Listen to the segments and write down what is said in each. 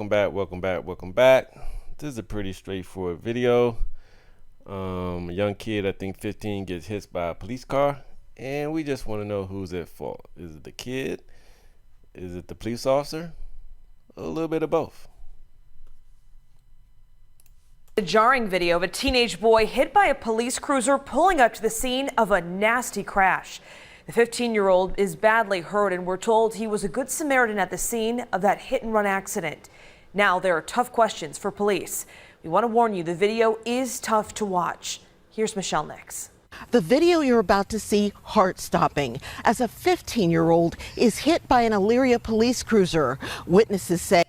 welcome back. This is a pretty straightforward video. A young kid, I think 15, gets hit by a police car, and we just want to know who's at fault. Is it the kid? Is it the police officer? A little bit of both. A jarring video of a teenage boy hit by a police cruiser pulling up to the scene of a nasty crash. The 15-year-old is badly hurt, and we're told he was a good Samaritan at the scene of that hit-and-run accident. Now there are tough questions for police. We want to warn you, the video is tough to watch. Here's Michelle Nix. The video you're about to see, heart-stopping, as a 15-year-old is hit by an Elyria police cruiser. Witnesses say.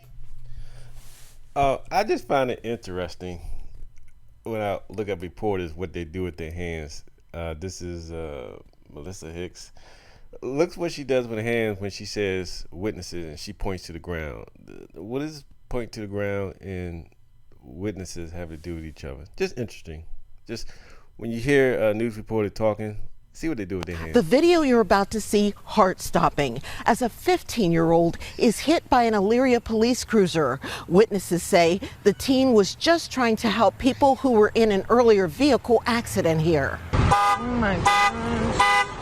I just find it interesting when I look at reporters what they do with their hands. This is Melissa Hicks. Looks what she does with her hands when she says witnesses and she points to the ground. What does point to the ground and witnesses have to do with each other? Just interesting. Just when you hear a news reporter talking, see what they do with their hands. The video you're about to see, heart-stopping, as a 15-year-old is hit by an Elyria police cruiser. Witnesses say the teen was just trying to help people who were in an earlier vehicle accident here. Oh my gosh.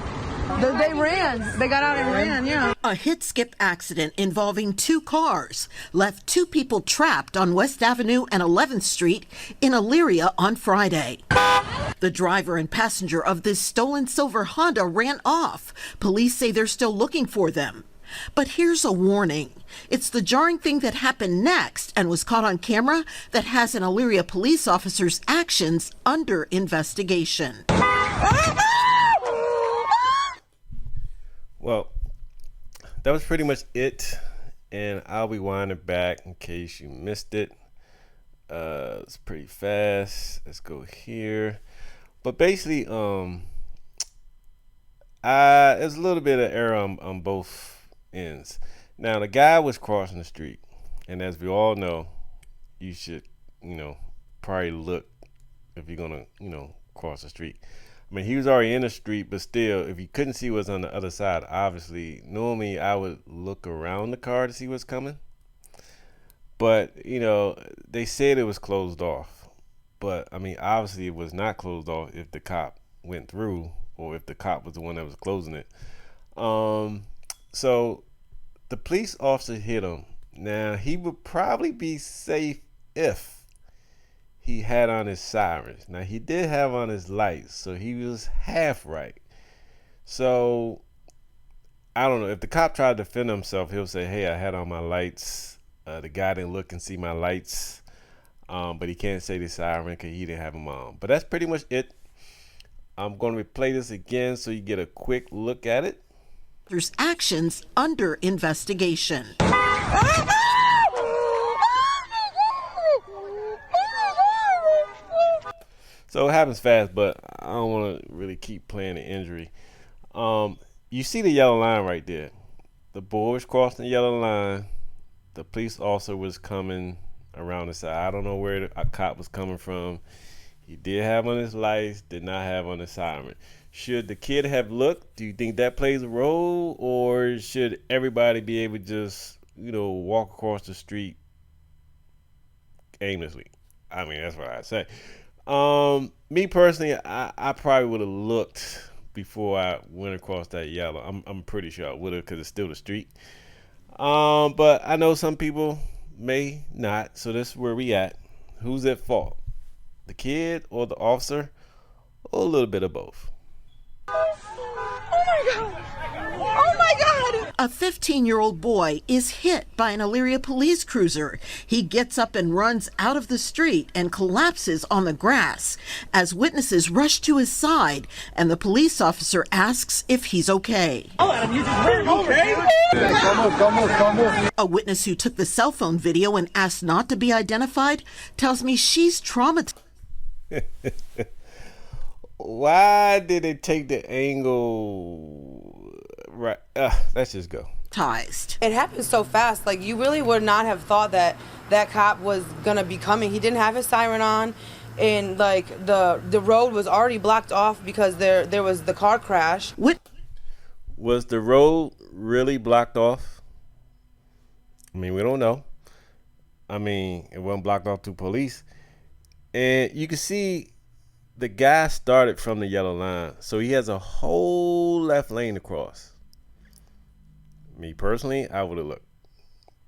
They ran. They got out and ran, yeah. A hit-skip accident involving two cars left two people trapped on West Avenue and 11th Street in Elyria on Friday. The driver and passenger of this stolen silver Honda ran off. Police say they're still looking for them. But here's a warning. It's the jarring thing that happened next and was caught on camera that has an Elyria police officer's actions under investigation. Well, that was pretty much it, and I'll be winding back in case you missed it. It's pretty fast. Let's go here. But basically, there's a little bit of error on both ends. Now, the guy was crossing the street, and as we all know, you should, probably look if you're gonna, cross the street. I mean, he was already in the street, but still, if you couldn't see what's on the other side, obviously, normally I would look around the car to see what's coming. But, they said it was closed off. But, I mean, obviously it was not closed off if the cop went through or if the cop was the one that was closing it. So the police officer hit him. Now, he would probably be safe if he had on his sirens. Now, he did have on his lights, so he was half right. So, I don't know. If the cop tried to defend himself, he'll say, hey, I had on my lights. The guy didn't look and see my lights. But he can't say the siren because he didn't have them on. But that's pretty much it. I'm going to replay this again so you get a quick look at it. There's actions under investigation. So it happens fast, but I don't want to really keep playing the injury. You see the yellow line right there. The boy was crossing the yellow line. The police officer was coming around the side. I don't know where the cop was coming from. He did have on his lights, did not have on his siren. Should the kid have looked? Do you think that plays a role? Or should everybody be able to just, walk across the street aimlessly? I mean, that's what I say. Me personally, I probably would have looked before I went across that yellow. I'm pretty sure I would have because it's still the street. But I know some people may not, so this is where we at. Who's at fault? The kid or the officer? Or a little bit of both? Oh my God. Oh my God. A 15-year-old boy is hit by an Elyria police cruiser. He gets up and runs out of the street and collapses on the grass as witnesses rush to his side and the police officer asks if he's okay. Oh, Adam, you just ran okay? A witness who took the cell phone video and asked not to be identified tells me she's traumatized. Why did they take the angle right? Let's just go. It happened so fast. Like, you really would not have thought that that cop was gonna be coming. He didn't have his siren on, and like the road was already blocked off because there was the car crash. Was the road really blocked off? I mean, we don't know. I mean, it wasn't blocked off to police. And you can see the guy started from the yellow line. So he has a whole left lane to cross. Me personally, I would have looked.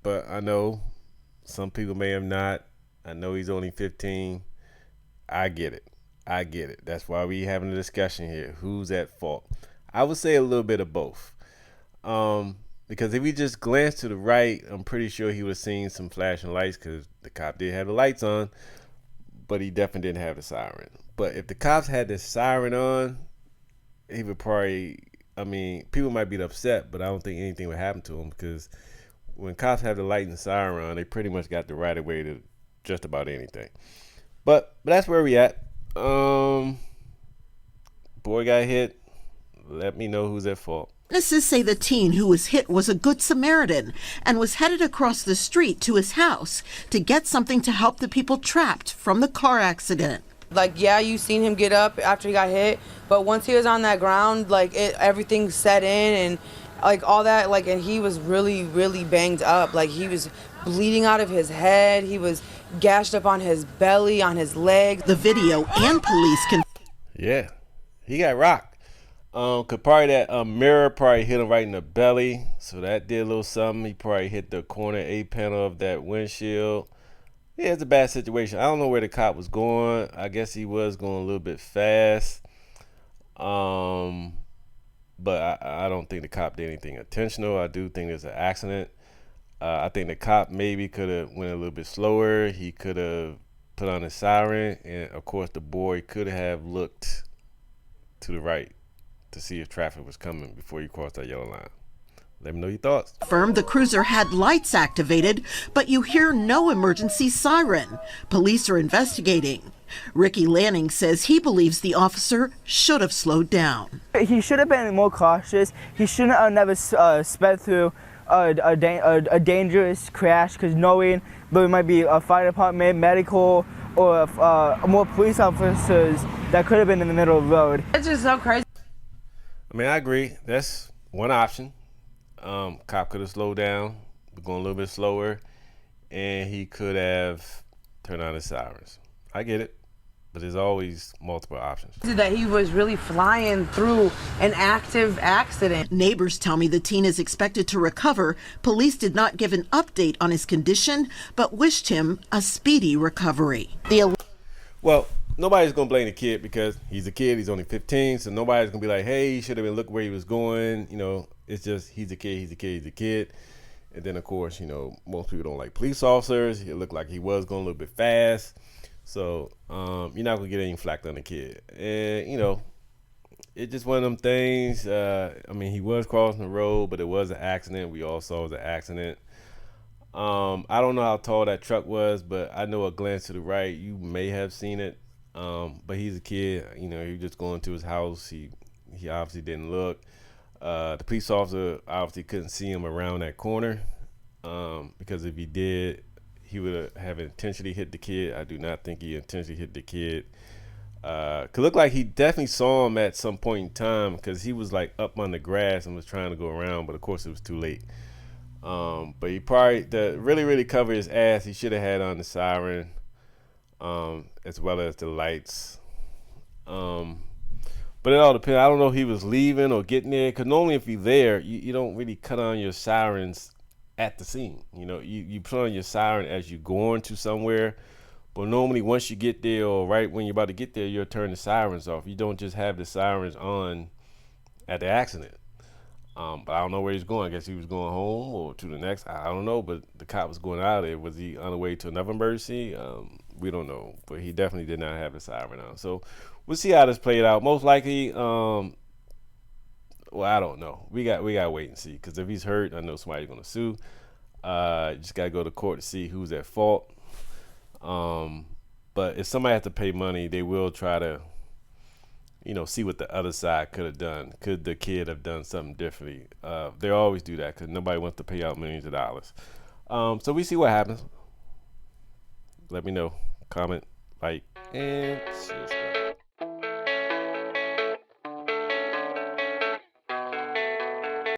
But I know some people may have not. I know he's only 15. I get it. That's why we having a discussion here. Who's at fault? I would say a little bit of both. Because if he just glanced to the right, I'm pretty sure he would have seen some flashing lights because the cop did have the lights on, but he definitely didn't have the siren. But if the cops had the siren on, he would probably, I mean, people might be upset, but I don't think anything would happen to him because when cops have the light and siren on, they pretty much got the right of way to just about anything. But that's where we at. Boy got hit. Let me know who's at fault. Witnesses say the teen who was hit was a good Samaritan and was headed across the street to his house to get something to help the people trapped from the car accident. Like, yeah, you seen him get up after he got hit, but once he was on that ground, like, everything set in and, like, all that, like, and he was really, really banged up. Like, he was bleeding out of his head. He was gashed up on his belly, on his legs. The video and police can... Yeah, he got rocked. Cause probably that mirror probably hit him right in the belly, so that did a little something. He probably hit the corner A panel of that windshield. Yeah, it's a bad situation. I don't know where the cop was going. I guess he was going a little bit fast. But I don't think the cop did anything intentional. I do think it's an accident. I think the cop maybe could have went a little bit slower. He could have put on his siren, and of course the boy could have looked to the right to see if traffic was coming before you crossed that yellow line. Let me know your thoughts. Confirmed the cruiser had lights activated, but you hear no emergency siren. Police are investigating. Ricky Lanning says he believes the officer should have slowed down. He should have been more cautious. He shouldn't have never sped through a dangerous crash, because knowing there might be a fire department, medical, or more police officers that could have been in the middle of the road. It's just so crazy. I mean, I agree. That's one option. Cop could have slowed down, going a little bit slower, and he could have turned on his sirens. I get it, but there's always multiple options. That he was really flying through an active accident. Neighbors tell me the teen is expected to recover. Police did not give an update on his condition, but wished him a speedy recovery. Well, nobody's going to blame the kid because he's a kid. He's only 15, so nobody's going to be like, hey, he should have been looking where he was going. You know, it's just he's a kid. And then, of course, you know, most people don't like police officers. It looked like he was going a little bit fast. So you're not going to get any flack on the kid. And, you know, it's just one of them things. I mean, he was crossing the road, but it was an accident. We all saw it was an accident. I don't know how tall that truck was, but I know a glance to the right, you may have seen it. But he's a kid, you know, he was just going to his house. He obviously didn't look. The police officer obviously couldn't see him around that corner, because if he did, he would have intentionally hit the kid. I do not think he intentionally hit the kid. Could look like he definitely saw him at some point in time, because he was like up on the grass and was trying to go around, but of course it was too late. But he probably, to really cover his ass, he should have had on the siren, as well as the lights. But it all depends. I don't know if he was leaving or getting there, because normally if you're there, you don't really cut on your sirens at the scene. You know, you put on your siren as you're going to somewhere, but normally once you get there or right when you're about to get there, you'll turn the sirens off. You don't just have the sirens on at the accident. But I don't know where he's going. I guess he was going home or to the next. I don't know, but the cop was going out of there. Was he on the way to another emergency? We don't know, but he definitely did not have the siren on. So we'll see how this played out. Most likely, well, I don't know. We got to wait and see, because if he's hurt, I know somebody's going to sue. Just got to go to court to see who's at fault. But if somebody has to pay money, they will try to, you know, see what the other side could have done. Could the kid have done something differently? They always do that because nobody wants to pay out millions of dollars. So we see what happens. Let me know. Comment, like, and share.